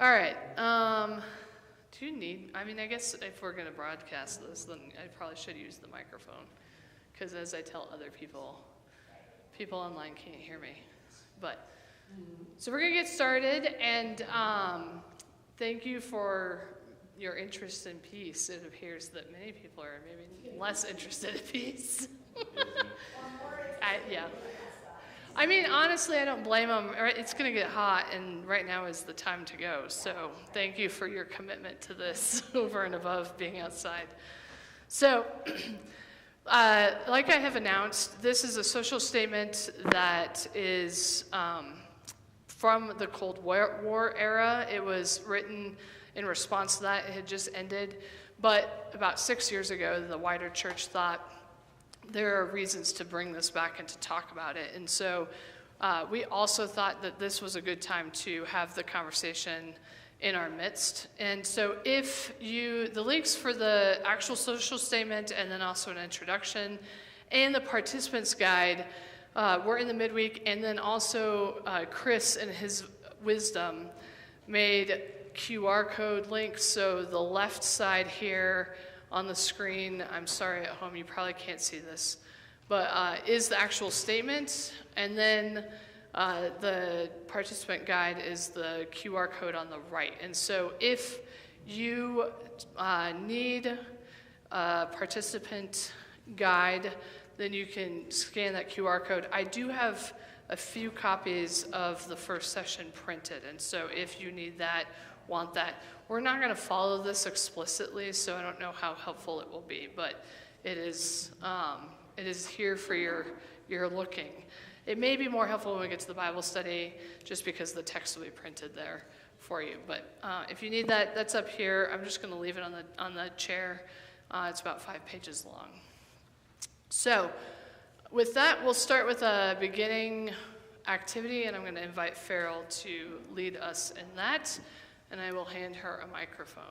All right. Do you need, I mean, I guess if we're going to broadcast this, then I probably should use the microphone. Because as I tell other people, people online can't hear me. But, so we're going to get started. And thank you for your interest in peace. It appears that many people are maybe less interested in peace. Yeah. I mean, honestly, I don't blame them. It's going to get hot, and right now is the time to go. So thank you for your commitment to this over and above being outside. So, like I have announced, this is a social statement that is from the Cold War era. It was written in response to that. It had just ended. But about 6 years ago, the wider church thought, there are reasons to bring this back and to talk about it. And so we also thought that this was a good time to have the conversation in our midst. And so the links for the actual social statement and then also an introduction and the participants guide were in the midweek. And then also Chris, in his wisdom, made QR code links. So the left side here on the screen, I'm sorry at home, you probably can't see this, but is the actual statement, and then the participant guide is the QR code on the right. And so if you need a participant guide, then you can scan that QR code. I do have a few copies of the first session printed, and so if you need that, want that. We're not going to follow this explicitly, so I don't know how helpful it will be, but it is here for your looking. It may be more helpful when we get to the Bible study, just because the text will be printed there for you. But if you need that, that's up here. I'm just going to leave it on the chair. It's about 5 pages long. So with that, we'll start with a beginning activity, and I'm going to invite Farrell to lead us in that. And I will hand her a microphone.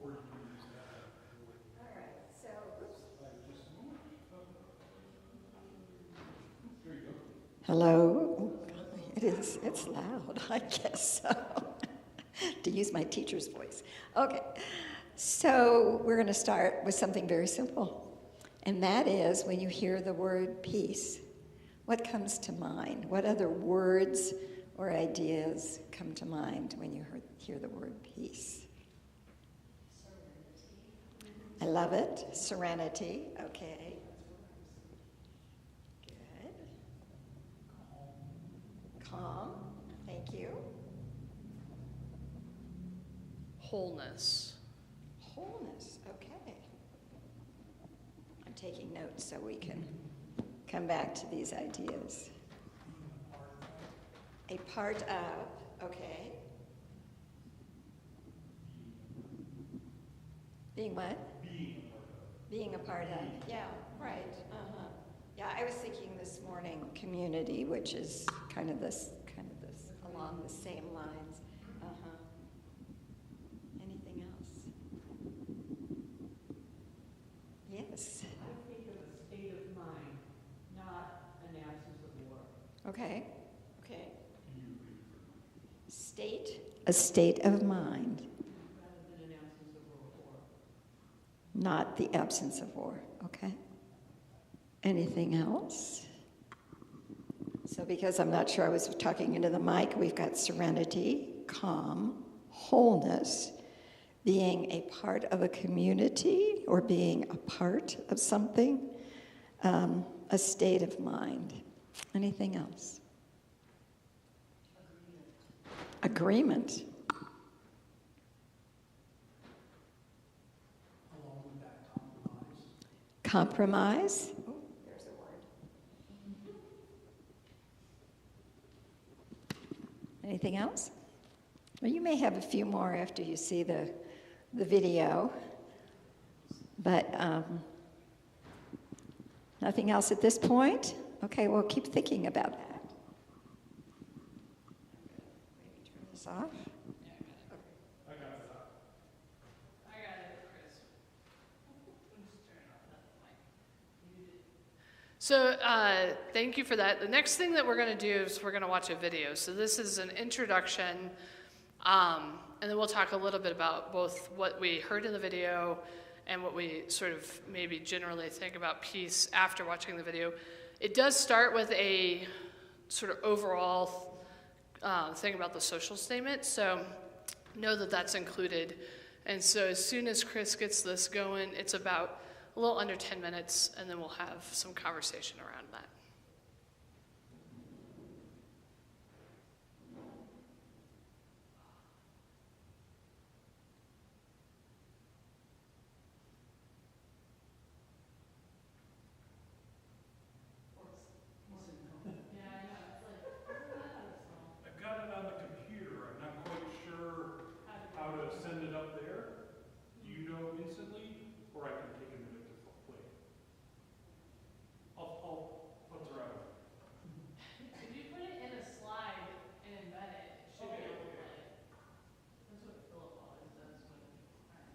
All right, so, hello. It's loud, I guess so. To use my teacher's voice. Okay, so we're going to start with something very simple. And that is, when you hear the word peace, what comes to mind? What other words or ideas come to mind when you hear the word peace? Serenity. I love it. Serenity. Okay. Good. Calm. Thank you. Wholeness. Wholeness. Okay. I'm taking notes so we can come back to these ideas. A part of, okay. Being what? Being a part of. Yeah, right. Yeah, I was thinking this morning community, which is kind of this along the same lines. Anything else? Yes. I think of a state of mind, not an absence of war. Okay. A state of mind. Rather than an absence of war. Not the absence of war. Okay. Anything else? So because I'm not sure I was talking into the mic, we've got serenity, calm, wholeness, being a part of a community or being a part of something, a state of mind. Anything else? Agreement. Along with that, compromise. Compromise. Oh, there's a word. Anything else? Well, you may have a few more after you see the video, but nothing else at this point? Okay, well, keep thinking about that. Off. I got it, Chris. So thank you for that. The next thing that we're going to do is we're going to watch a video. So this is an introduction And then we'll talk a little bit about both what we heard in the video and what we sort of maybe generally think about peace after watching the video. It does start with a sort of overall thing about the social statement, so know that that's included. And so as soon as Chris gets this going, it's about a little under 10 minutes, and then we'll have some conversation around that. I've got it on the computer, I'm not quite sure how to send it up there. Do you know instantly, or I can take a minute to play? I'll throw it. If you put it in a slide and embed it, it should be able to play. That's what Philip always does when I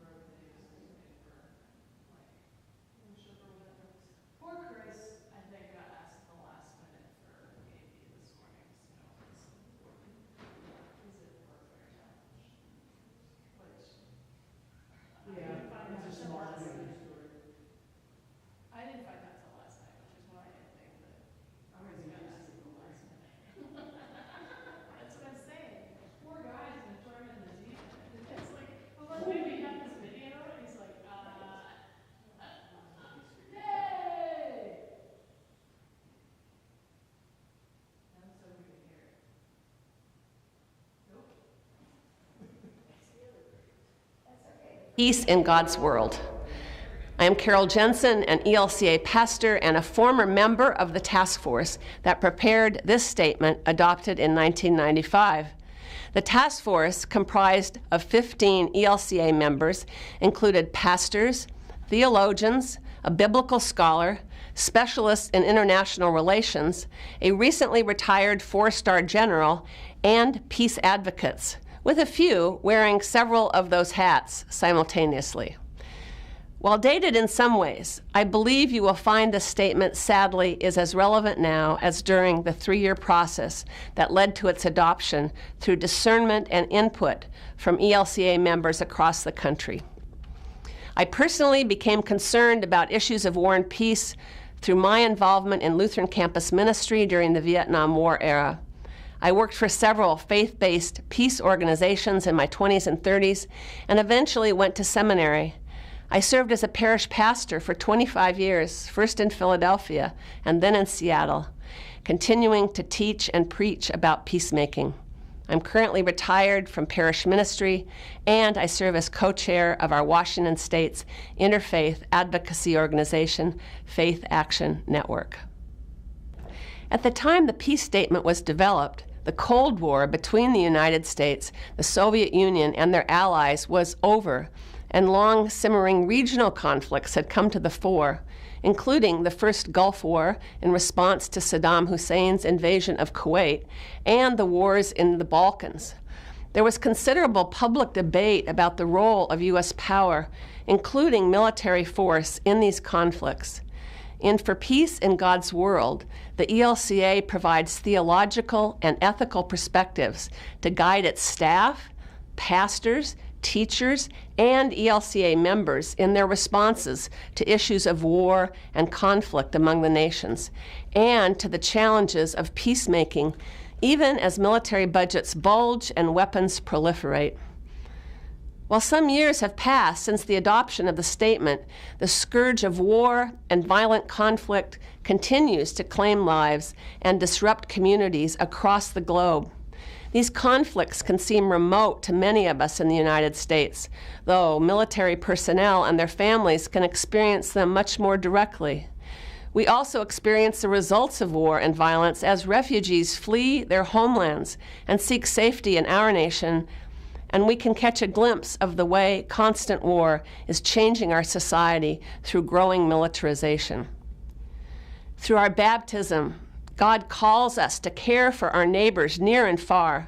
wrote videos for worship or whatever. Poor Chris, I think, got asked at the last minute for AV this morning, so he's at work very challenged. Which Yeah, it's a small story. I didn't find out till last night, which is why I think that I was got asked at the last minute. That's what I'm saying. Poor guy's been thrown in the deep end. It's like, but like maybe he got this video and he's like, yay! And so we can hear it. Peace in God's World. I am Carol Jensen, an ELCA pastor and a former member of the task force that prepared this statement adopted in 1995. The task force, comprised of 15 ELCA members, included pastors, theologians, a biblical scholar, specialists in international relations, a recently retired four-star general, and peace advocates, with a few wearing several of those hats simultaneously. While dated in some ways, I believe you will find this statement, sadly, is as relevant now as during the 3-year process that led to its adoption through discernment and input from ELCA members across the country. I personally became concerned about issues of war and peace through my involvement in Lutheran campus ministry during the Vietnam War era. I worked for several faith-based peace organizations in my 20s and 30s and eventually went to seminary. I served as a parish pastor for 25 years, first in Philadelphia and then in Seattle, continuing to teach and preach about peacemaking. I'm currently retired from parish ministry, and I serve as co-chair of our Washington State's interfaith advocacy organization, Faith Action Network. At the time the peace statement was developed, the Cold War between the United States, the Soviet Union, and their allies was over, and long simmering regional conflicts had come to the fore, including the first Gulf War in response to Saddam Hussein's invasion of Kuwait and the wars in the Balkans. There was considerable public debate about the role of U.S. power, including military force, in these conflicts. In For Peace in God's World, the ELCA provides theological and ethical perspectives to guide its staff, pastors, teachers, and ELCA members in their responses to issues of war and conflict among the nations, and to the challenges of peacemaking, even as military budgets bulge and weapons proliferate. While some years have passed since the adoption of the statement, the scourge of war and violent conflict continues to claim lives and disrupt communities across the globe. These conflicts can seem remote to many of us in the United States, though military personnel and their families can experience them much more directly. We also experience the results of war and violence as refugees flee their homelands and seek safety in our nation, and we can catch a glimpse of the way constant war is changing our society through growing militarization. Through our baptism, God calls us to care for our neighbors near and far.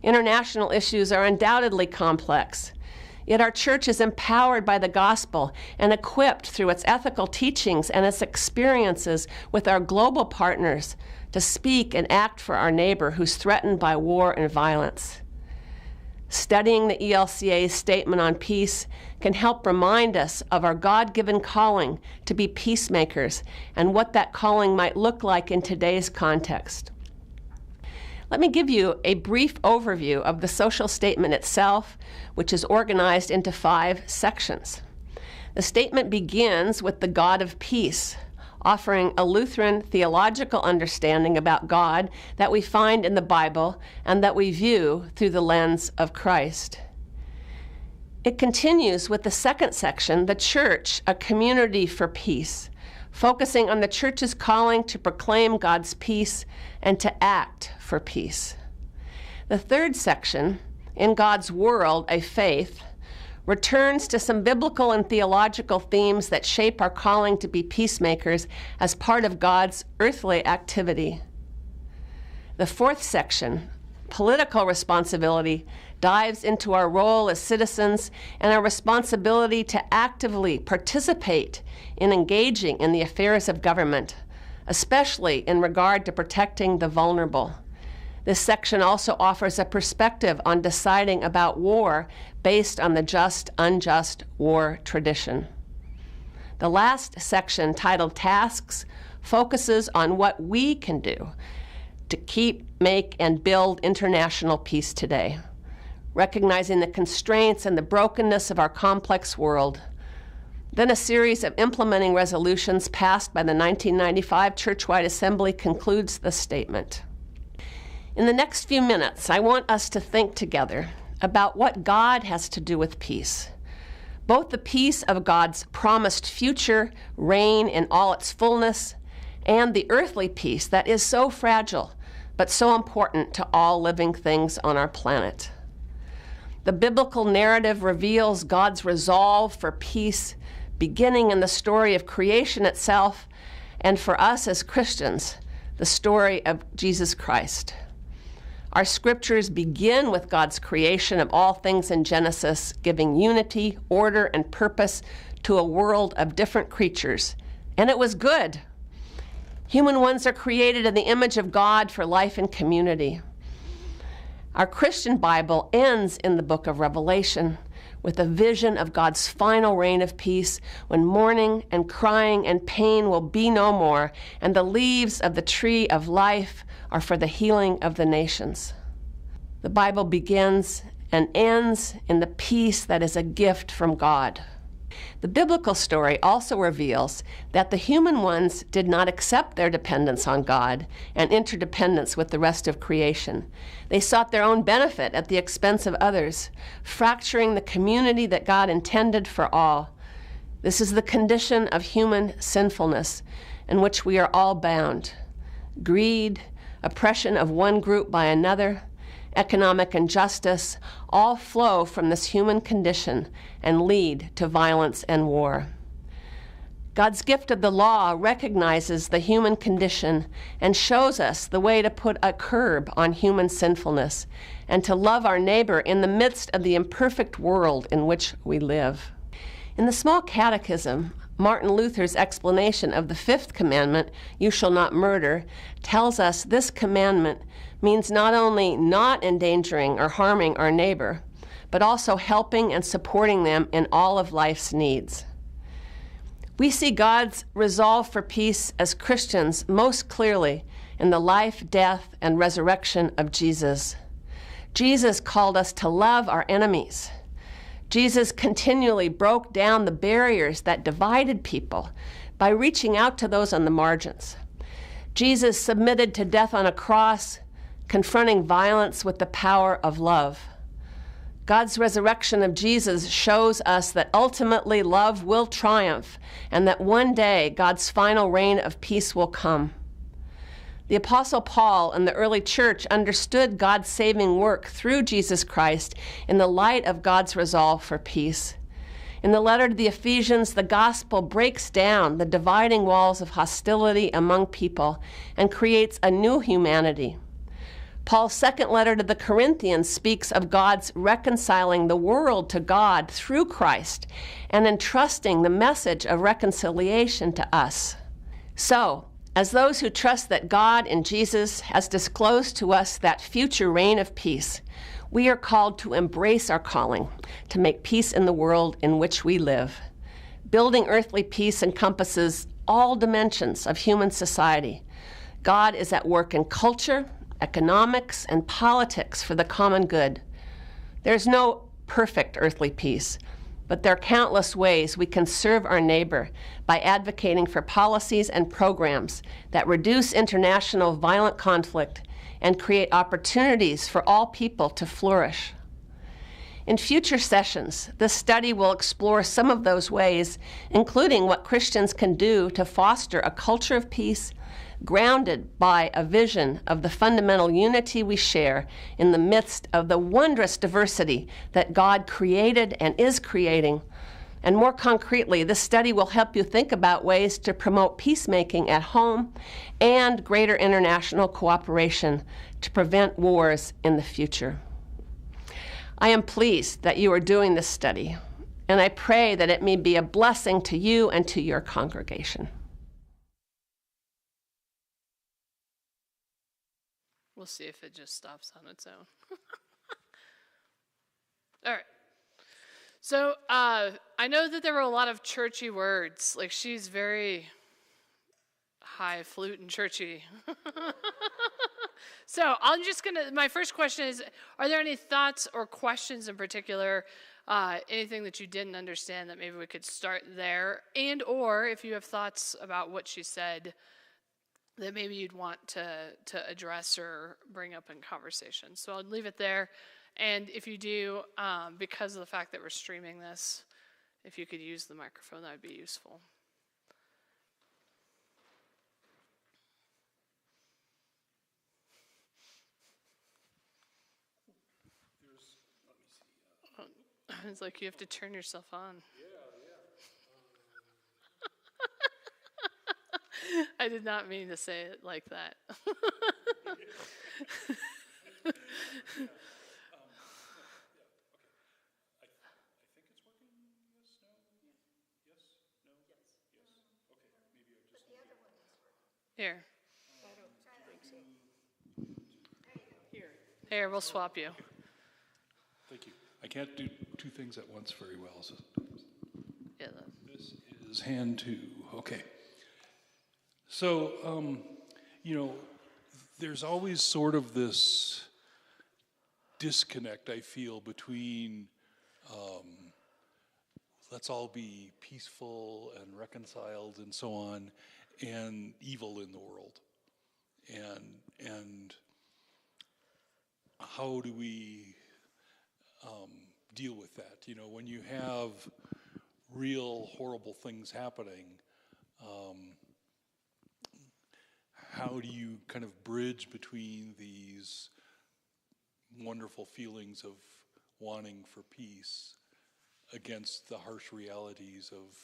International issues are undoubtedly complex, yet our church is empowered by the gospel and equipped through its ethical teachings and its experiences with our global partners to speak and act for our neighbor who's threatened by war and violence. Studying the ELCA's statement on peace can help remind us of our God-given calling to be peacemakers and what that calling might look like in today's context. Let me give you a brief overview of the social statement itself, which is organized into 5 sections. The statement begins with the God of peace, offering a Lutheran theological understanding about God that we find in the Bible and that we view through the lens of Christ. It continues with the second section, the church, a community for peace, focusing on the church's calling to proclaim God's peace and to act for peace. The third section, in God's world, a faith, returns to some biblical and theological themes that shape our calling to be peacemakers as part of God's earthly activity. The fourth section, political responsibility, dives into our role as citizens and our responsibility to actively participate in engaging in the affairs of government, especially in regard to protecting the vulnerable. This section also offers a perspective on deciding about war based on the just-unjust war tradition. The last section, titled Tasks, focuses on what we can do to keep, make, and build international peace today, recognizing the constraints and the brokenness of our complex world. Then a series of implementing resolutions passed by the 1995 Churchwide Assembly concludes the statement. In the next few minutes, I want us to think together about what God has to do with peace, both the peace of God's promised future reign in all its fullness and the earthly peace that is so fragile but so important to all living things on our planet. The biblical narrative reveals God's resolve for peace, beginning in the story of creation itself, and for us as Christians, the story of Jesus Christ. Our scriptures begin with God's creation of all things in Genesis, giving unity, order, and purpose to a world of different creatures. And it was good. Human ones are created in the image of God for life and community. Our Christian Bible ends in the book of Revelation with a vision of God's final reign of peace, when mourning and crying and pain will be no more, and the leaves of the tree of life are for the healing of the nations. The Bible begins and ends in the peace that is a gift from God. The biblical story also reveals that the human ones did not accept their dependence on God and interdependence with the rest of creation. They sought their own benefit at the expense of others, fracturing the community that God intended for all. This is the condition of human sinfulness in which we are all bound. Greed, oppression of one group by another, economic injustice, all flow from this human condition and lead to violence and war. God's gift of the law recognizes the human condition and shows us the way to put a curb on human sinfulness and to love our neighbor in the midst of the imperfect world in which we live. In the Small Catechism, Martin Luther's explanation of the fifth commandment, "You shall not murder," tells us this commandment means not only not endangering or harming our neighbor, but also helping and supporting them in all of life's needs. We see God's resolve for peace as Christians most clearly in the life, death, and resurrection of Jesus. Jesus called us to love our enemies. Jesus continually broke down the barriers that divided people by reaching out to those on the margins. Jesus submitted to death on a cross, confronting violence with the power of love. God's resurrection of Jesus shows us that ultimately love will triumph and that one day God's final reign of peace will come. The Apostle Paul and the early church understood God's saving work through Jesus Christ in the light of God's resolve for peace. In the letter to the Ephesians, the gospel breaks down the dividing walls of hostility among people and creates a new humanity. Paul's second letter to the Corinthians speaks of God's reconciling the world to God through Christ and entrusting the message of reconciliation to us. So, As those who trust that God in Jesus has disclosed to us that future reign of peace, we are called to embrace our calling to make peace in the world in which we live. Building earthly peace encompasses all dimensions of human society. God is at work in culture, economics, and politics for the common good. There's no perfect earthly peace, but there are countless ways we can serve our neighbor by advocating for policies and programs that reduce international violent conflict and create opportunities for all people to flourish. In future sessions, this study will explore some of those ways, including what Christians can do to foster a culture of peace grounded by a vision of the fundamental unity we share in the midst of the wondrous diversity that God created and is creating. And more concretely, this study will help you think about ways to promote peacemaking at home and greater international cooperation to prevent wars in the future. I am pleased that you are doing this study, and I pray that it may be a blessing to you and to your congregation. We'll see if it just stops on its own. All right. So I know that there were a lot of churchy words. Like, she's very highfalutin churchy. So I'm just gonna, my first question is, are there any thoughts or questions in particular, anything that you didn't understand that maybe we could start there? And or if you have thoughts about what she said that maybe you'd want to address or bring up in conversation. So I'll leave it there. And if you do, because of the fact that we're streaming this, if you could use the microphone, that would be useful. It's like you have to turn yourself on. I did not mean to say it like that. Here. Here, we'll swap you. Thank you. I can't do two things at once very well. So Yeah, this is hand two. Okay. So, you know, there's always sort of this disconnect, I feel, between let's all be peaceful and reconciled and so on, and evil in the world. And how do we deal with that? You know, when you have real horrible things happening, how do you kind of bridge between these wonderful feelings of wanting for peace against the harsh realities of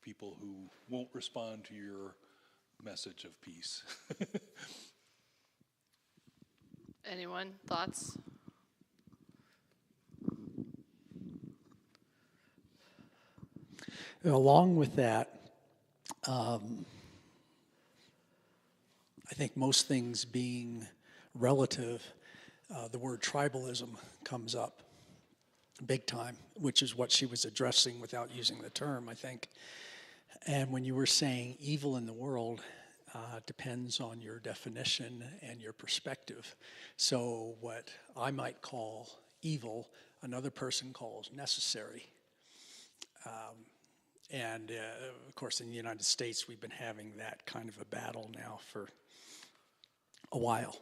people who won't respond to your message of peace? anyone? Thoughts? Along with that, I think most things being relative, the word tribalism comes up big time, which is what she was addressing without using the term, I think. And when you were saying evil in the world, depends on your definition and your perspective. So what I might call evil, another person calls necessary. And of course, in the United States, we've been having that kind of a battle now for a while,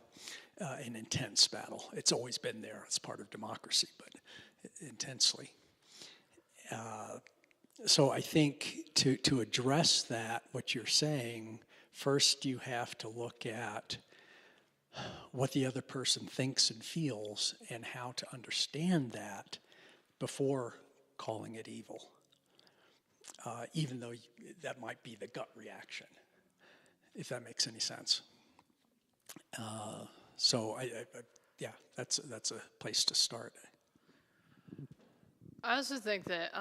an intense battle. It's always been there. It's part of democracy, but intensely. So I think to address that, what you're saying, first you have to look at what the other person thinks and feels and how to understand that before calling it evil. Even though that might be the gut reaction, if that makes any sense. So yeah, that's a place to start. I also think that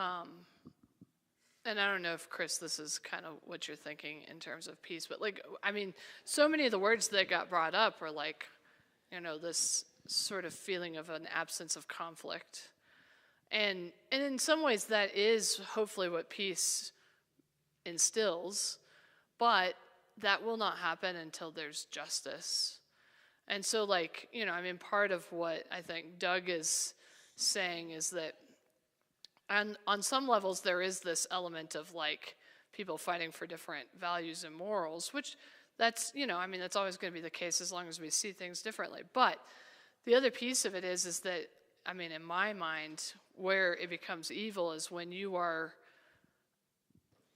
and I don't know if, Chris, this is kind of what you're thinking in terms of peace, but like, I mean, so many of the words that got brought up are like, this sort of feeling of an absence of conflict. And in some ways that is hopefully what peace instills, but that will not happen until there's justice. And so like, part of what I think Doug is saying is that on some levels there is this element of like people fighting for different values and morals, which that's, that's always going to be the case as long as we see things differently. But the other piece of it is that, in my mind, where it becomes evil is when you are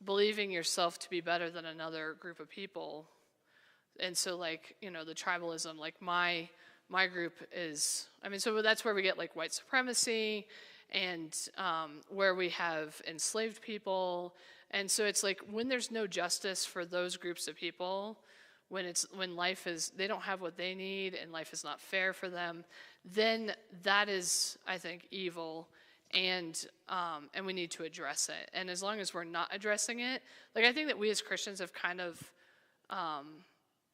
believing yourself to be better than another group of people. And so like, the tribalism, like my group is, so that's where we get like white supremacy and where we have enslaved people. And so it's like when there's no justice for those groups of people, when life is, they don't have what they need and life is not fair for them, then that is, I think, evil, and we need to address it. And as long as we're not addressing it, like I think that we as Christians have kind of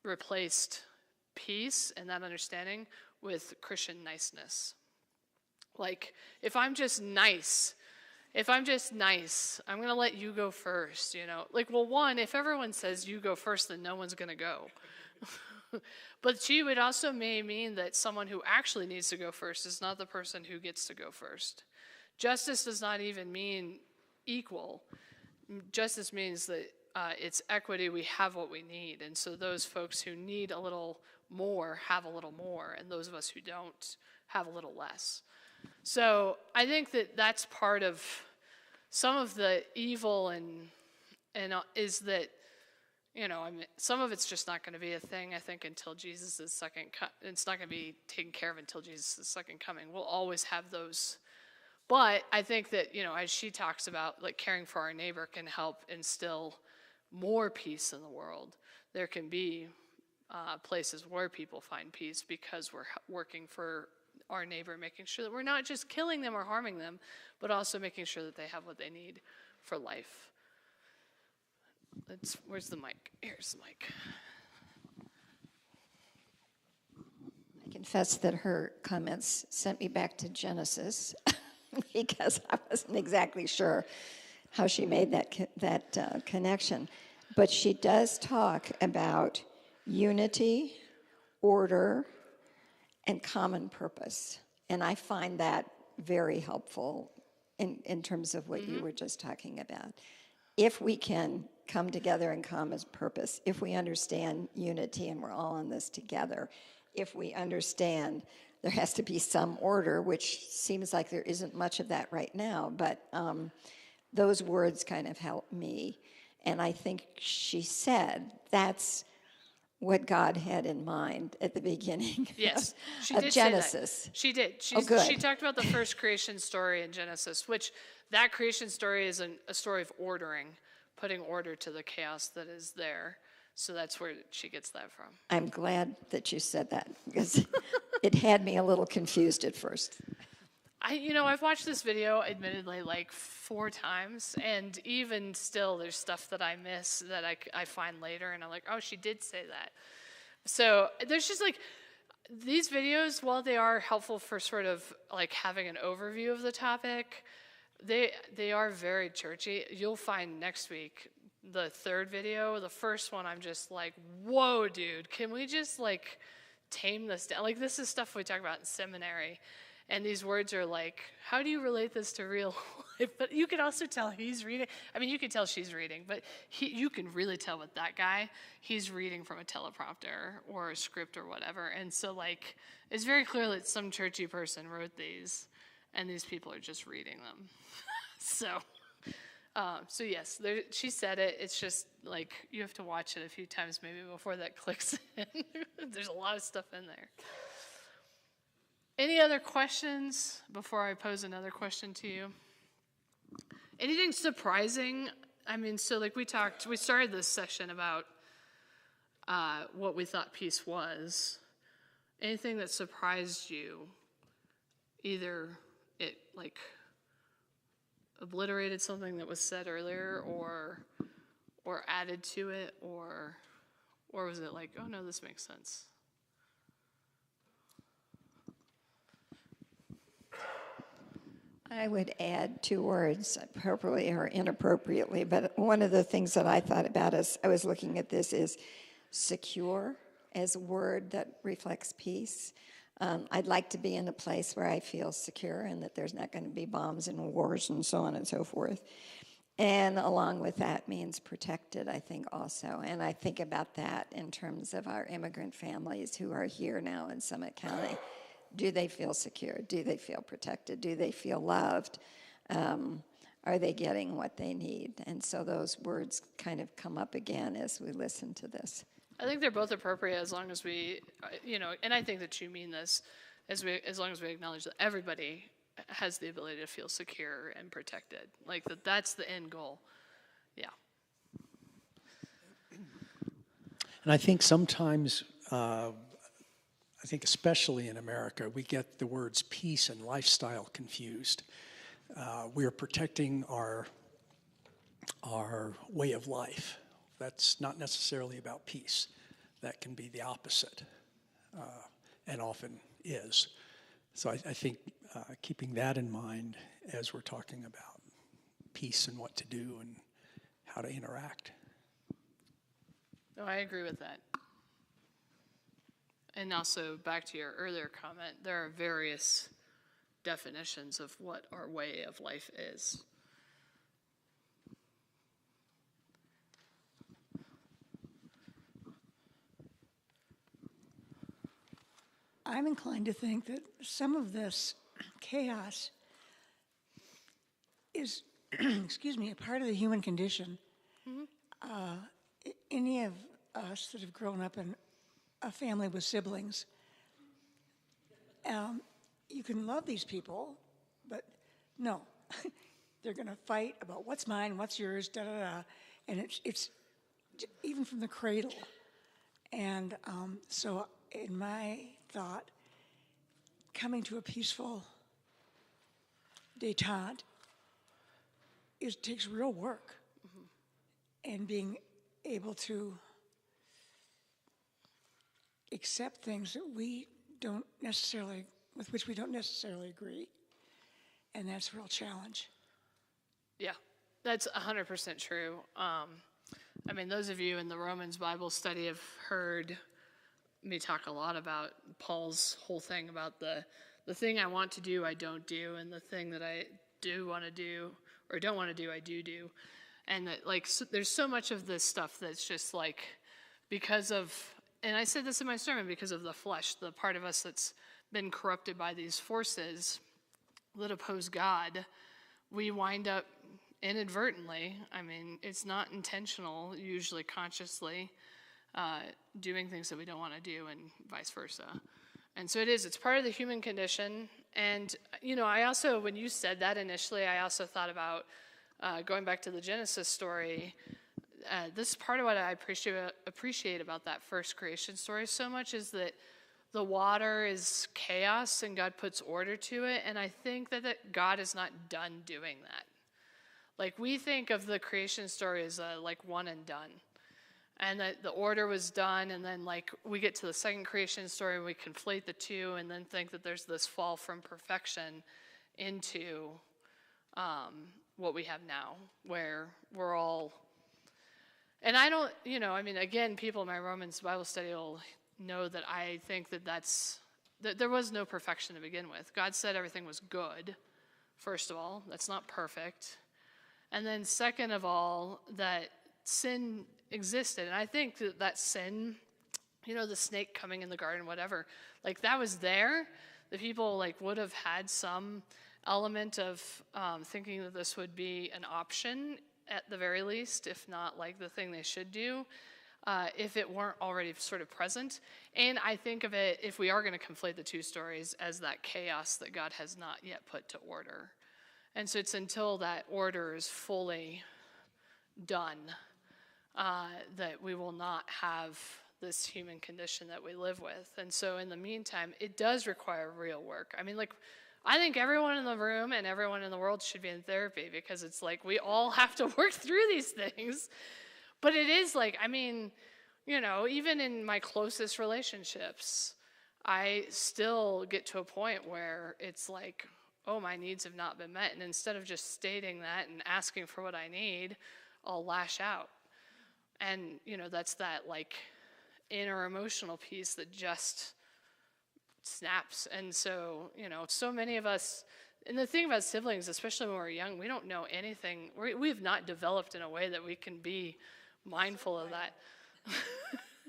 replaced peace and that understanding with Christian niceness. Like if I'm just nice, I'm going to let you go first, Like, well, one, if everyone says you go first, then no one's going to go. But two, it also may mean that someone who actually needs to go first is not the person who gets to go first. Justice does not even mean equal. Justice means that it's equity. We have what we need. And so those folks who need a little more have a little more, and those of us who don't have a little less. So I think that that's part of some of the evil and is that, some of it's just not going to be a thing, I think, until Jesus' second it's not going to be taken care of until Jesus' second coming. We'll always have those. But I think that, as she talks about, like caring for our neighbor can help instill more peace in the world. There can be places where people find peace because we're working for our neighbor, making sure that we're not just killing them or harming them, but also making sure that they have what they need for life. Where's the mic? Here's the mic. I confess that her comments sent me back to Genesis because I wasn't exactly sure how she made that connection. But she does talk about unity, order, and common purpose. And I find that very helpful in terms of what you were just talking about. If we can come together in common purpose, if we understand unity and we're all in this together, if we understand there has to be some order, which seems like there isn't much of that right now, but those words kind of help me. And I think she said that's what God had in mind at the beginning Yes, she of did Genesis. Say that. She did. Good. She talked about the first creation story in Genesis, which that creation story is a story of ordering, putting order to the chaos that is there. So that's where she gets that from. I'm glad that you said that because it had me a little confused at first. I've watched this video, admittedly, like 4 times, and even still, there's stuff that I miss that I find later, and I'm like, oh, she did say that. So there's just like, these videos, while they are helpful for sort of like having an overview of the topic, they are very churchy. You'll find next week, the 3rd video, the first one, I'm just like, whoa, dude, can we just like tame this down? Like, this is stuff we talk about in seminary. And these words are like, how do you relate this to real life? But you can also tell he's reading. You can tell she's reading, but you can really tell with that guy, he's reading from a teleprompter or a script or whatever. And so, like, it's very clear that some churchy person wrote these, and these people are just reading them. So yes, she said it. It's just, like, you have to watch it a few times maybe before that clicks in. There's a lot of stuff in there. Any other questions before I pose another question to you? Anything surprising? So like we started this session about what we thought peace was. Anything that surprised you? Either it like obliterated something that was said earlier, or added to it, or was it like, oh no, this makes sense? I would add 2 words, appropriately or inappropriately, but one of the things that I thought about as I was looking at this is secure as a word that reflects peace. I'd like to be in a place where I feel secure and that there's not going to be bombs and wars and so on and so forth. And along with that means protected, I think, also. And I think about that in terms of our immigrant families who are here now in Summit County. Do they feel secure? Do they feel protected? Do they feel loved? Are they getting what they need? And so those words kind of come up again as we listen to this. I think they're both appropriate as long as we, and I think that you mean this, as long as we acknowledge that everybody has the ability to feel secure and protected. Like that's the end goal. Yeah. And I think sometimes, I think especially in America, we get the words peace and lifestyle confused. We are protecting our way of life. That's not necessarily about peace. That can be the opposite, and often is. So I think keeping that in mind as we're talking about peace and what to do and how to interact. No, I agree with that. And also, back to your earlier comment, there are various definitions of what our way of life is. I'm inclined to think that some of this chaos is, excuse me, a part of the human condition. Mm-hmm. Any of us that have grown up in a family with siblings, you can love these people, but no, they're going to fight about what's mine, what's yours, da da da, and it's even from the cradle. And so, in my thought, coming to a peaceful détente takes real work, mm-hmm. and being able to accept things that with which we don't necessarily agree, and that's a real challenge. Yeah, that's 100% true. I mean, those of you in the Romans Bible study have heard me talk a lot about Paul's whole thing about the thing I want to do, I don't do, and the thing that I do want to do or don't want to do, I do. And that, like, so, there's so much of this stuff that's just like because of, and I said this in my sermon, because of the flesh, the part of us that's been corrupted by these forces that oppose God, we wind up inadvertently, I mean, it's not intentional, usually consciously, doing things that we don't want to do and vice versa. And so it's part of the human condition. And, I also, when you said that initially, I also thought about going back to the Genesis story. This is part of what I appreciate about that first creation story so much is that the water is chaos and God puts order to it. And I think that God is not done doing that. Like, we think of the creation story as like one and done. And that the order was done, and then like we get to the second creation story and we conflate the two and then think that there's this fall from perfection into what we have now, where we're all, and I don't, again, people in my Romans Bible study will know that I think that there was no perfection to begin with. God said everything was good, first of all. That's not perfect. And then second of all, that sin existed. And I think that sin, the snake coming in the garden, whatever, like that was there. The people like would have had some element of thinking that this would be an option at the very least, if not like the thing they should do, if it weren't already sort of present. And I think of it, if we are going to conflate the two stories, as that chaos that God has not yet put to order. And so it's until that order is fully done that we will not have this human condition that we live with. And so in the meantime, it does require real work. I mean, like, I think everyone in the room and everyone in the world should be in therapy, because it's like we all have to work through these things. But it is like, I mean, you know, even in my closest relationships, I still get to a point where it's like, oh, my needs have not been met. And instead of just stating that and asking for what I need, I'll lash out. And, you know, that's that like inner emotional piece that just snaps. And so, you know, so many of us, and the thing about siblings, especially when we're young, we don't know anything. We have not developed in a way that we can be mindful of that.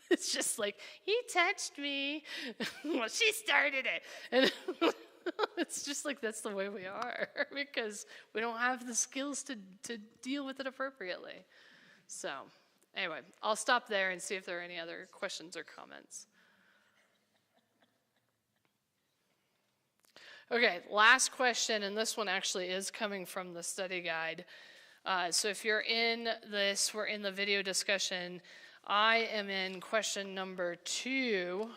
It's just like, he touched me. Well, she started it. And it's just like, that's the way we are, because we don't have the skills to deal with it appropriately. So anyway, I'll stop there and see if there are any other questions or comments. Okay, last question, and this one actually is coming from the study guide. So if you're in this, we're in the video discussion. I am in question number 2.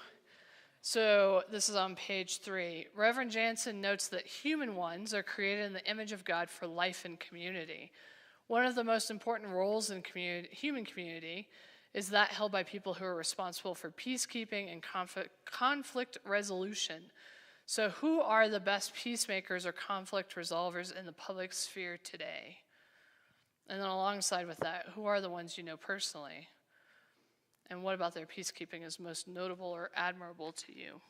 So this is on page 3. Reverend Jansen notes that human ones are created in the image of God for life and community. One of the most important roles in human community is that held by people who are responsible for peacekeeping and conflict resolution. So who are the best peacemakers or conflict resolvers in the public sphere today? And then alongside with that, who are the ones you know personally? And what about their peacekeeping is most notable or admirable to you?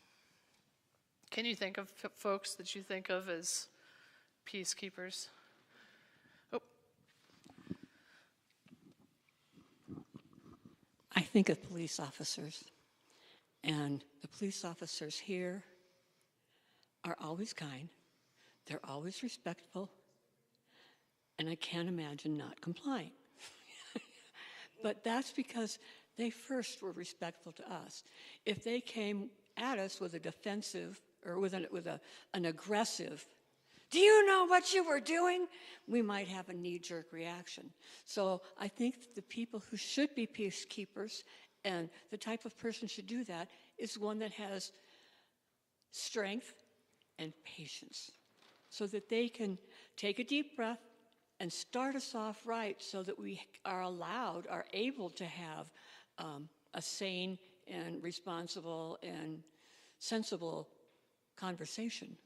Can you think of folks that you think of as peacekeepers? Oh. I think of police officers, and the police officers here are always kind, they're always respectful, and I can't imagine not complying. But that's because they first were respectful to us. If they came at us with a defensive or with an aggressive, do you know what you were doing? We might have a knee-jerk reaction. So I think the people who should be peacekeepers, and the type of person should do that, is one that has strength and patience, so that they can take a deep breath and start us off right, so that we are able to have a sane and responsible and sensible conversation.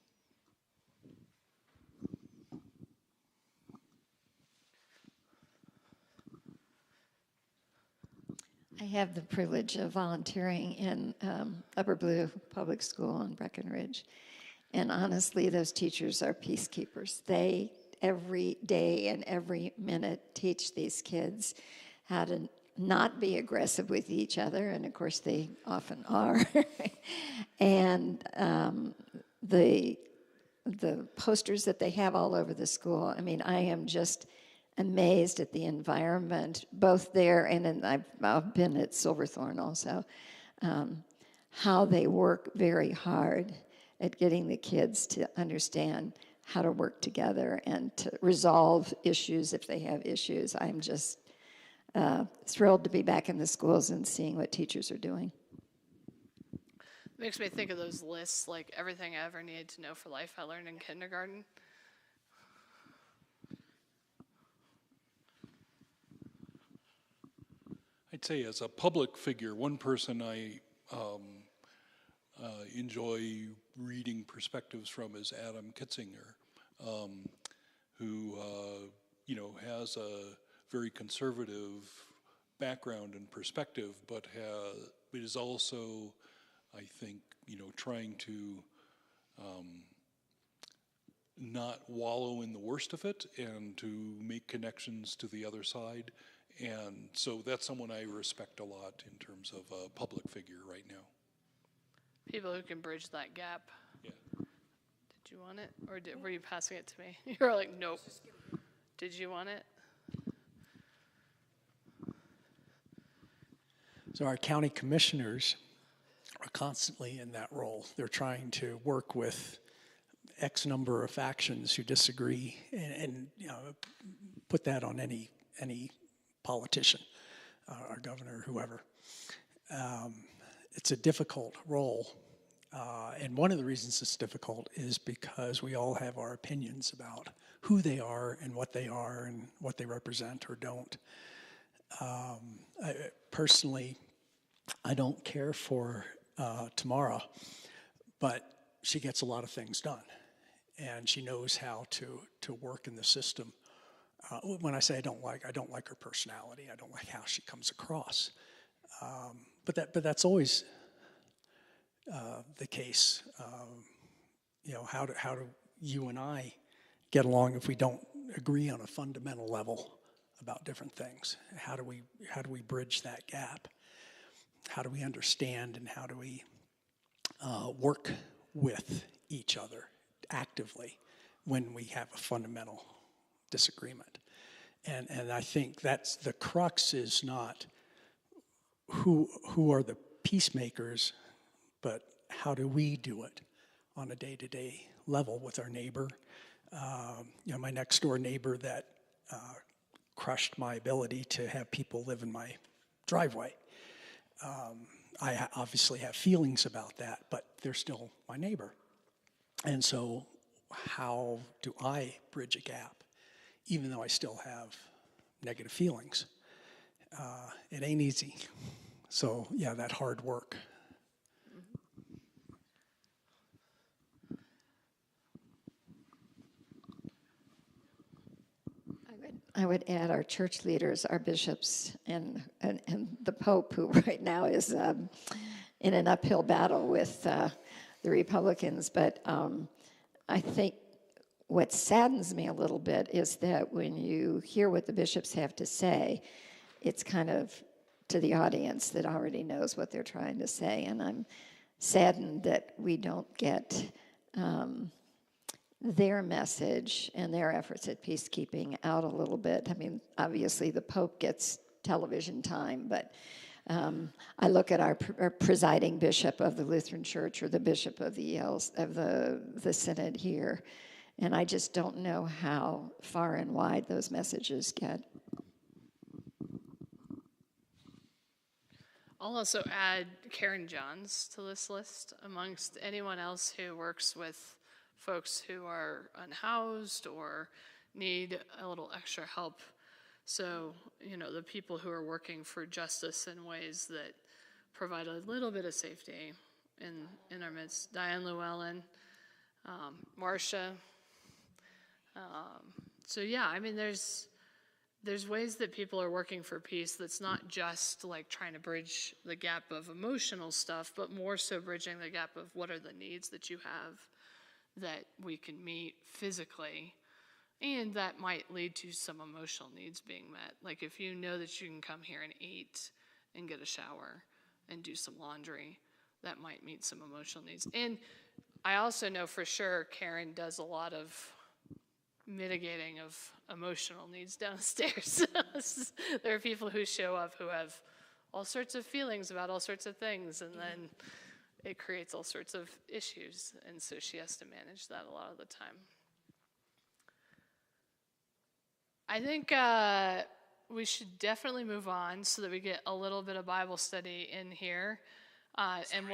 I have the privilege of volunteering in Upper Blue Public School in Breckenridge. And honestly, those teachers are peacekeepers. They, every day and every minute, teach these kids how to not be aggressive with each other, and of course they often are. And the posters that they have all over the school, I mean, I am just amazed at the environment, both there and I've been at Silverthorne also, how they work very hard at getting the kids to understand how to work together and to resolve issues if they have issues. I'm just thrilled to be back in the schools and seeing what teachers are doing. Makes me think of those lists, like everything I ever needed to know for life I learned in kindergarten. I'd say as a public figure, one person I enjoy reading perspectives from is Adam Kitzinger, who has a very conservative background and perspective, but is also, I think, trying to not wallow in the worst of it and to make connections to the other side. And so that's someone I respect a lot in terms of a public figure right now. People who can bridge that gap. Yeah. Did you want it? Or were you passing it to me? You were like, nope. Did you want it? So our county commissioners are constantly in that role. They're trying to work with X number of factions who disagree and put that on any politician, our governor, whoever. It's a difficult role, And one of the reasons it's difficult is because we all have our opinions about who they are and what they represent or don't. Personally, I don't care for Tamara, but she gets a lot of things done, and she knows how to work in the system. When I say I don't like her personality. I don't like how she comes across. But that's always the case. How do you and I get along if we don't agree on a fundamental level about different things? How do we bridge that gap? How do we understand, and how do we work with each other actively when we have a fundamental disagreement? And I think that's the crux, is not who are the peacemakers, but how do we do it on a day-to-day level with our neighbor. My next door neighbor that crushed my ability to have people live in my driveway. I obviously have feelings about that, but they're still my neighbor. And so how do I bridge a gap, even though I still have negative feelings? It ain't easy. So yeah, that hard work. I would add our church leaders, our bishops, and the Pope, who right now is in an uphill battle with the Republicans. But I think what saddens me a little bit is that when you hear what the bishops have to say, it's kind of to the audience that already knows what they're trying to say. And I'm saddened that we don't get their message and their efforts at peacekeeping out a little bit. I mean, obviously the Pope gets television time, but I look at our presiding bishop of the Lutheran Church or the bishop of the Synod here, and I just don't know how far and wide those messages get. I'll also add Karen Johns to this list amongst anyone else who works with folks who are unhoused or need a little extra help. So, the people who are working for justice in ways that provide a little bit of safety in our midst. Diane Llewellyn, Marcia. There's ways that people are working for peace that's not just like trying to bridge the gap of emotional stuff, but more so bridging the gap of what are the needs that you have that we can meet physically, and that might lead to some emotional needs being met. Like if you know that you can come here and eat and get a shower and do some laundry, that might meet some emotional needs. And I also know for sure Karen does a lot of mitigating of emotional needs downstairs. There are people who show up who have all sorts of feelings about all sorts of things, and then it creates all sorts of issues, and so she has to manage that a lot of the time. I think we should definitely move on so that we get a little bit of Bible study in here. And could you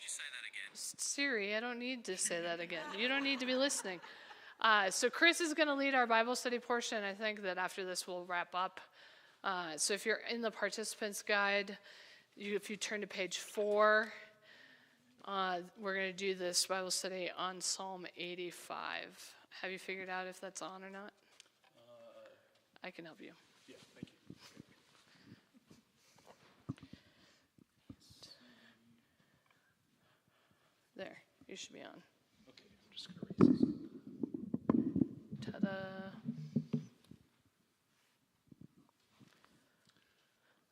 say that again? Siri, I don't need to say that again. You don't need to be listening. So Chris is going to lead our Bible study portion. I think that after this we'll wrap up. So if you're in the participants guide, if you turn to page 4, we're going to do this Bible study on Psalm 85. Have you figured out if that's on or not? I can help you. Yeah, thank you. There, you should be on. Okay, I'm just going to raise this. Ta-da.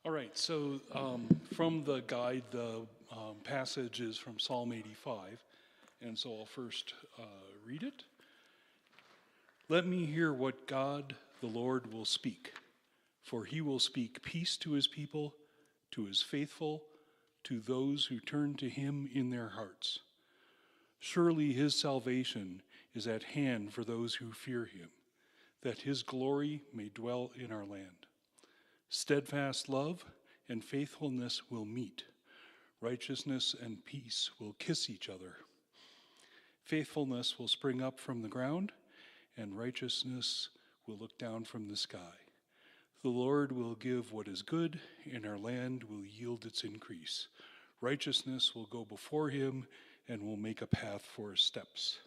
All right, so from the guide, the passage is from Psalm 85, and so I'll first read it. Let me hear what God the Lord will speak, for he will speak peace to his people, to his faithful, to those who turn to him in their hearts. Surely his salvation is at hand for those who fear him, that his glory may dwell in our land. Steadfast love and faithfulness will meet. Righteousness and peace will kiss each other. Faithfulness will spring up from the ground, and righteousness will look down from the sky. The Lord will give what is good, and our land will yield its increase. Righteousness will go before him and will make a path for his steps.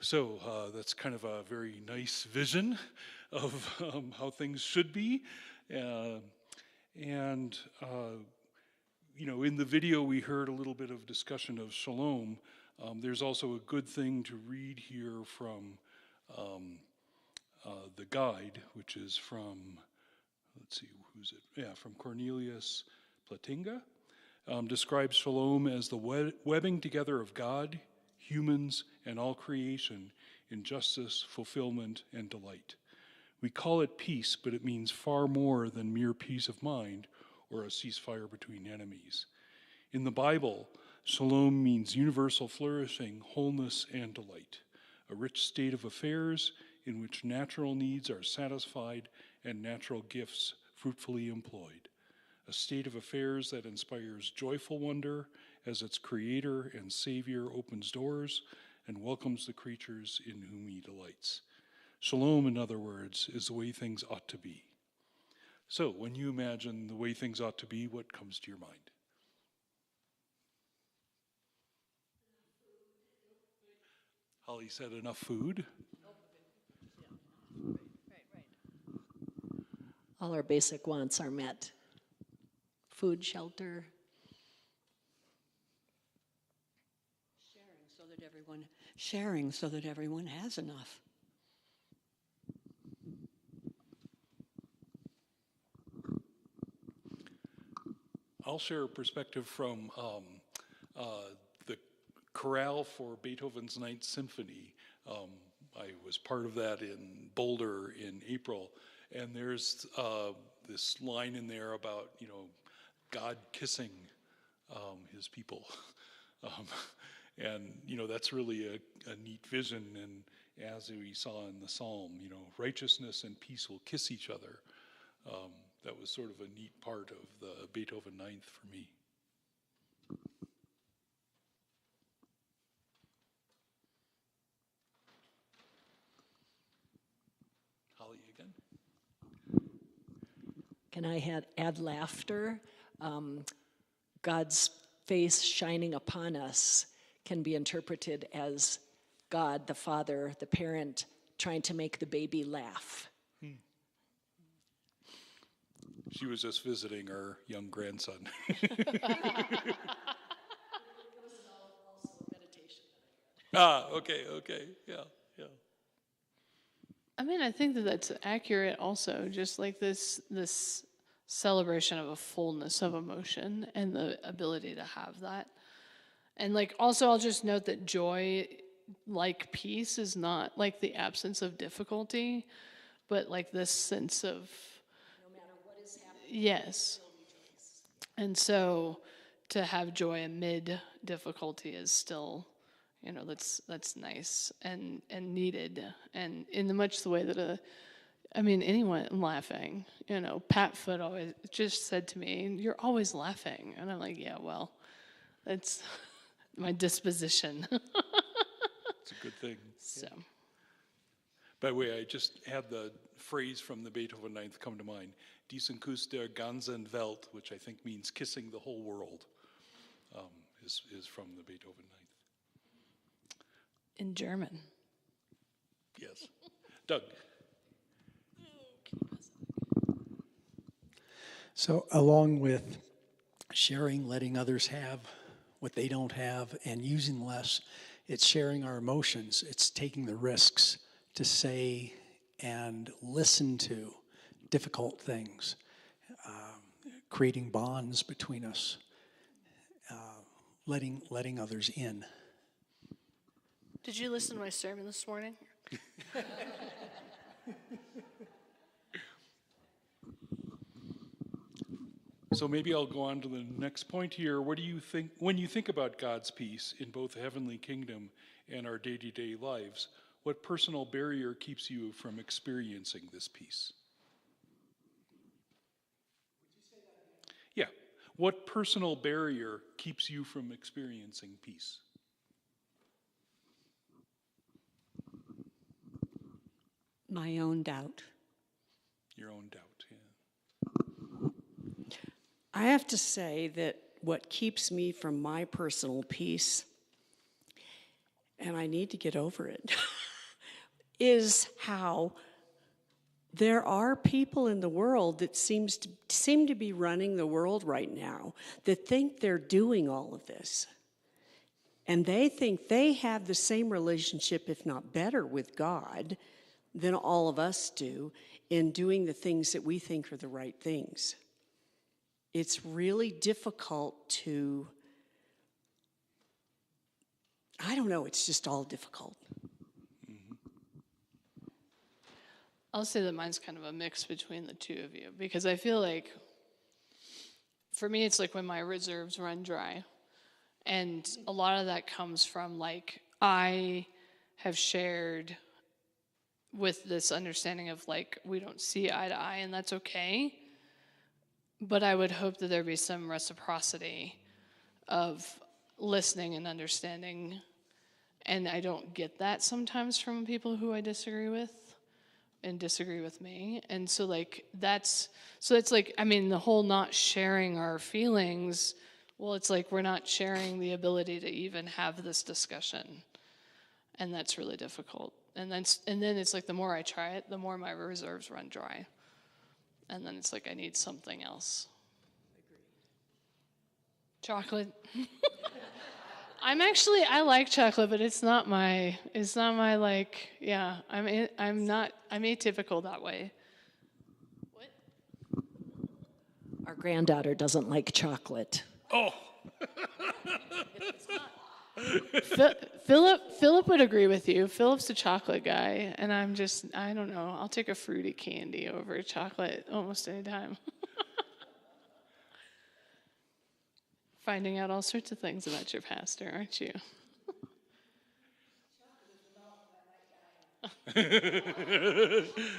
So that's kind of a very nice vision of how things should be. In the video we heard a little bit of discussion of shalom. There's also a good thing to read here from the guide, which is from, let's see, who's it? Yeah, from Cornelius Platinga. Describes shalom as the webbing together of God, humans, and all creation in justice, fulfillment, and delight. We call it peace, but it means far more than mere peace of mind or a ceasefire between enemies. In the Bible, shalom means universal flourishing, wholeness, and delight, a rich state of affairs in which natural needs are satisfied and natural gifts fruitfully employed, a state of affairs that inspires joyful wonder as its creator and savior opens doors and welcomes the creatures in whom he delights. Shalom, in other words, is the way things ought to be. So, when you imagine the way things ought to be, what comes to your mind? Holly said enough food. All our basic wants are met. Food, shelter. Sharing so that everyone has enough. I'll share a perspective from the chorale for Beethoven's Ninth Symphony. I was part of that in Boulder in April, and there's this line in there about, God kissing his people. And, that's really a neat vision, and as we saw in the psalm, righteousness and peace will kiss each other. That was sort of a neat part of the Beethoven Ninth for me. Holly again. Can I add laughter? God's face shining upon us can be interpreted as God, the Father, the parent, trying to make the baby laugh. She was just visiting our young grandson. Okay, yeah. I mean, I think that that's accurate also, just like this celebration of a fullness of emotion and the ability to have that. And also I'll just note that joy, like peace, is not like the absence of difficulty, but like this sense of no matter what is happening. Yes. And so to have joy amid difficulty is still, that's nice and needed, and in much the way that anyone laughing, Pat Foote always just said to me, "You're always laughing," and I'm like, "Yeah, well, that's my disposition." It's a good thing. So. Yeah. By the way, I just had the phrase from the Beethoven Ninth come to mind, "Diesen Kuss der ganzen Welt," which I think means kissing the whole world, is from the Beethoven Ninth. In German. Yes. Doug. So along with sharing, letting others have what they don't have, and using less, it's sharing our emotions. It's taking the risks to say and listen to difficult things, creating bonds between us, letting others in. Did you listen to my sermon this morning? So maybe I'll go on to the next point here. What do you think, when you think about God's peace in both the heavenly kingdom and our day-to-day lives, what personal barrier keeps you from experiencing this peace? Would you say that again? Yeah. What personal barrier keeps you from experiencing peace? My own doubt. Your own doubt, yeah. I have to say that what keeps me from my personal peace, and I need to get over it, is how there are people in the world that seem to be running the world right now that think they're doing all of this. And they think they have the same relationship, if not better, with God than all of us do in doing the things that we think are the right things. It's really difficult to, I don't know, it's just all difficult. I'll say that mine's kind of a mix between the two of you, because I feel like, for me, it's like when my reserves run dry. And a lot of that comes from, like, I have shared with this understanding of, like, we don't see eye to eye, and that's okay. But I would hope that there'd be some reciprocity of listening and understanding. And I don't get that sometimes from people who I disagree with and disagree with me. And so, like, it's like, I mean, the whole not sharing our feelings, well, it's like we're not sharing the ability to even have this discussion. And that's really difficult. And then it's like the more I try it, the more my reserves run dry. And then it's like I need something else. Chocolate. I like chocolate, but it's not my like, yeah, I'm atypical that way. What? Our granddaughter doesn't like chocolate. Oh, Philip would agree with you. Philip's a chocolate guy, and I don't know. I'll take a fruity candy over chocolate almost any time. Finding out all sorts of things about your pastor, aren't you?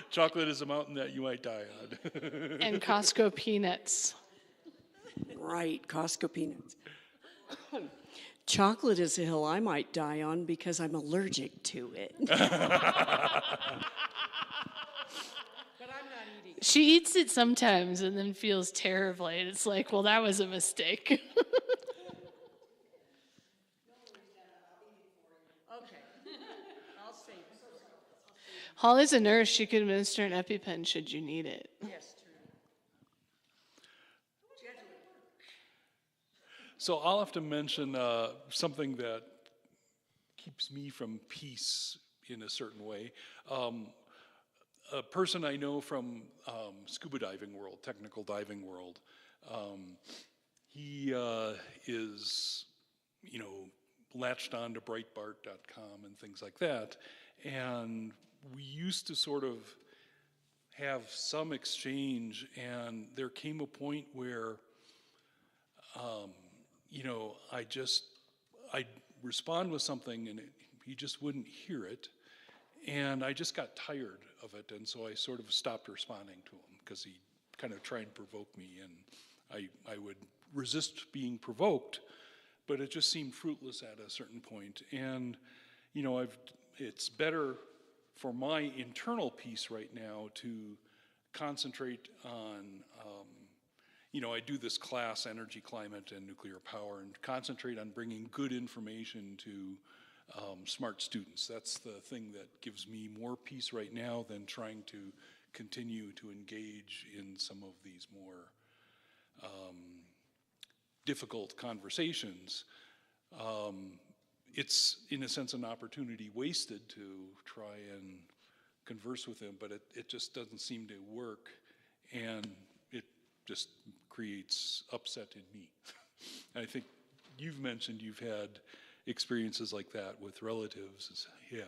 chocolate is a mountain that you might die on. And Costco peanuts. Right, Costco peanuts. Chocolate is a hill I might die on because I'm allergic to it. She eats it sometimes and then feels terribly. And it's like, well, that was a mistake. Holly's a nurse. She could administer an EpiPen should you need it. Yes, true. So I'll have to mention something that keeps me from peace in a certain way. A person I know from scuba diving world, technical diving world, he is, latched on to Breitbart.com and things like that. And we used to sort of have some exchange, and there came a point where, I'd respond with something and he just wouldn't hear it. And I just got tired of it, and so I sort of stopped responding to him because he kind of tried to provoke me, and I would resist being provoked, but it just seemed fruitless at a certain point. And, it's better for my internal peace right now to concentrate on, I do this class, Energy, Climate, and Nuclear Power, and concentrate on bringing good information to smart students. That's the thing that gives me more peace right now than trying to continue to engage in some of these more difficult conversations. It's, in a sense, an opportunity wasted to try and converse with him, but it just doesn't seem to work, and it just creates upset in me. And I think you've mentioned you've had experiences like that with relatives. Yeah.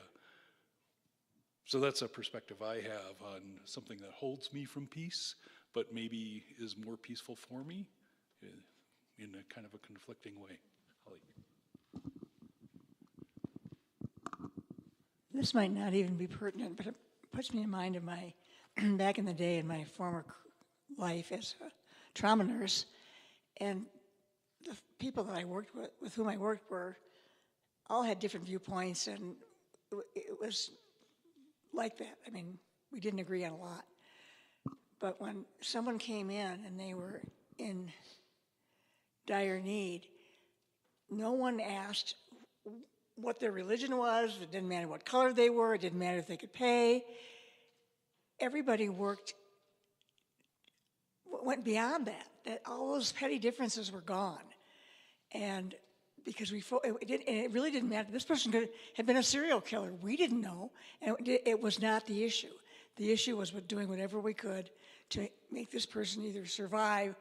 So that's a perspective I have on something that holds me from peace, but maybe is more peaceful for me in a kind of a conflicting way. Holly. This might not even be pertinent, but it puts me in mind of my, back in the day in my former life as a trauma nurse, and the people that I worked with whom I worked all had different viewpoints, and it was like that. I mean, we didn't agree on a lot. But when someone came in and they were in dire need, no one asked what their religion was. It didn't matter what color they were. It didn't matter if they could pay. Everybody went beyond that all those petty differences were gone. And because it really didn't matter. This person had been a serial killer. We didn't know, and it was not the issue. The issue was doing whatever we could to make this person either survive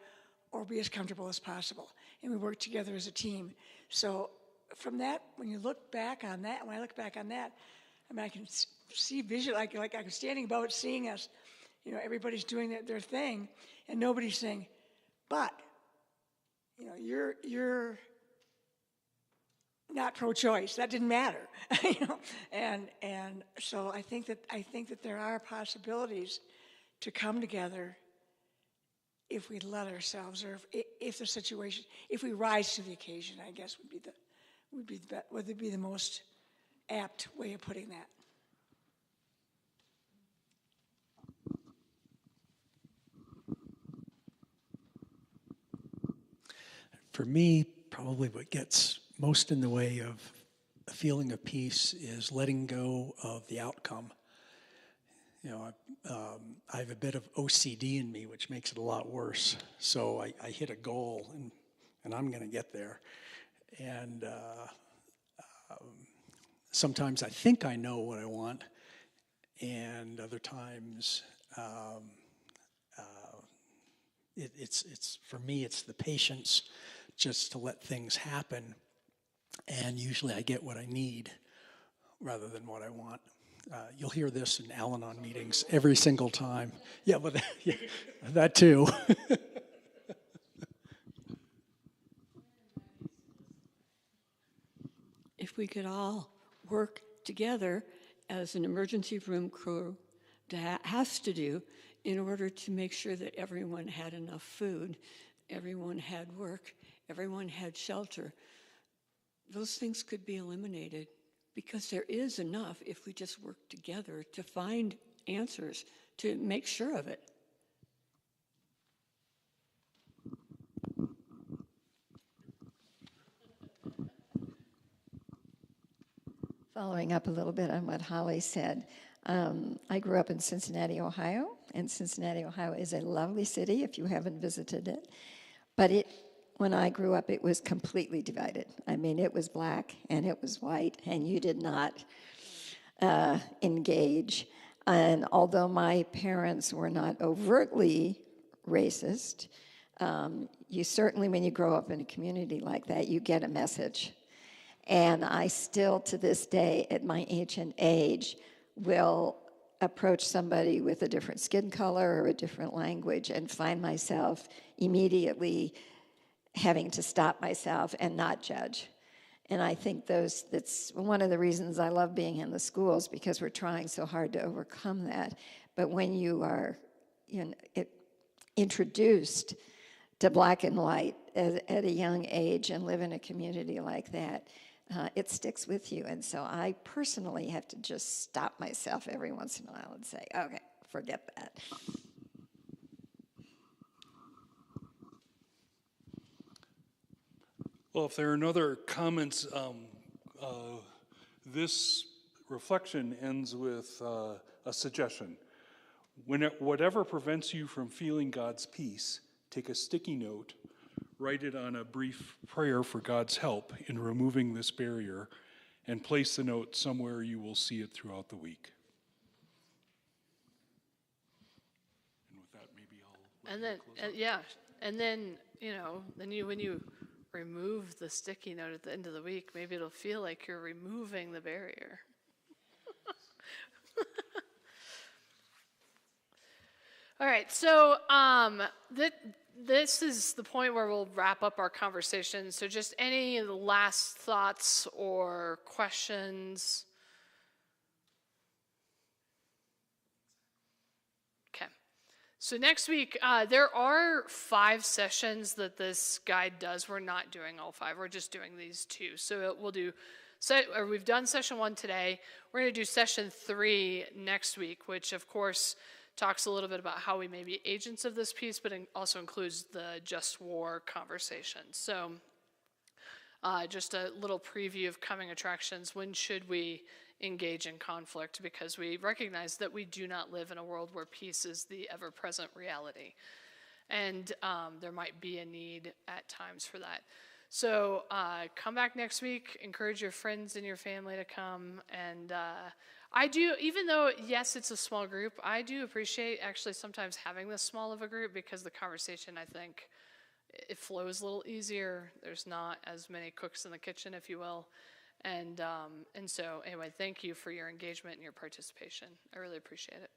or be as comfortable as possible. And we worked together as a team. So from that, when I look back on that, I mean, I can see vision, like I'm standing above it, seeing us, everybody's doing their thing, and nobody's saying, but, you're not pro-choice. That didn't matter, And so I think that there are possibilities to come together if we let ourselves, or if the situation, if we rise to the occasion, I guess would be the most apt way of putting that. For me, probably what gets most in the way of a feeling of peace is letting go of the outcome. I have a bit of OCD in me, which makes it a lot worse. So I hit a goal, and I'm going to get there. And sometimes I think I know what I want, and other times it's for me, it's the patience just to let things happen. And usually I get what I need rather than what I want. You'll hear this in Al-Anon meetings every single time. Yeah, but yeah, that too. If we could all work together as an emergency room crew has to do in order to make sure that everyone had enough food, everyone had work, everyone had shelter, those things could be eliminated, because there is enough if we just work together to find answers, to make sure of it. Following up a little bit on what Holly said, I grew up in Cincinnati, Ohio, and Cincinnati, Ohio is a lovely city if you haven't visited it. But when I grew up, it was completely divided. I mean, it was black and it was white, and you did not engage. And although my parents were not overtly racist, you certainly, when you grow up in a community like that, you get a message. And I still, to this day, at my ancient age, will approach somebody with a different skin color or a different language and find myself immediately having to stop myself and not judge. And I think that's one of the reasons I love being in the schools, because we're trying so hard to overcome that. But when you are introduced to black and white at a young age and live in a community like that, it sticks with you. And so I personally have to just stop myself every once in a while and say, okay, forget that. Well, if there are no other comments, this reflection ends with a suggestion. Whatever prevents you from feeling God's peace, take a sticky note, write it on a brief prayer for God's help in removing this barrier, and place the note somewhere you will see it throughout the week. And with that, maybe I'll... And then, and then, when you remove the sticky note at the end of the week, maybe it'll feel like you're removing the barrier. All right, so this is the point where we'll wrap up our conversation. So just any last thoughts or questions? Okay. So next week, there are 5 sessions that this guide does. We're not doing all 5. We're just doing these 2. So we'll do or we've done session 1 today. We're going to do session 3 next week, which of course talks a little bit about how we may be agents of this peace, but also includes the just war conversation. So just a little preview of coming attractions. When should we engage in conflict? Because we recognize that we do not live in a world where peace is the ever-present reality. And there might be a need at times for that. So come back next week, encourage your friends and your family to come. And I do, even though, yes, it's a small group, I do appreciate actually sometimes having this small of a group, because the conversation, I think, it flows a little easier. There's not as many cooks in the kitchen, if you will. And so anyway, thank you for your engagement and your participation. I really appreciate it.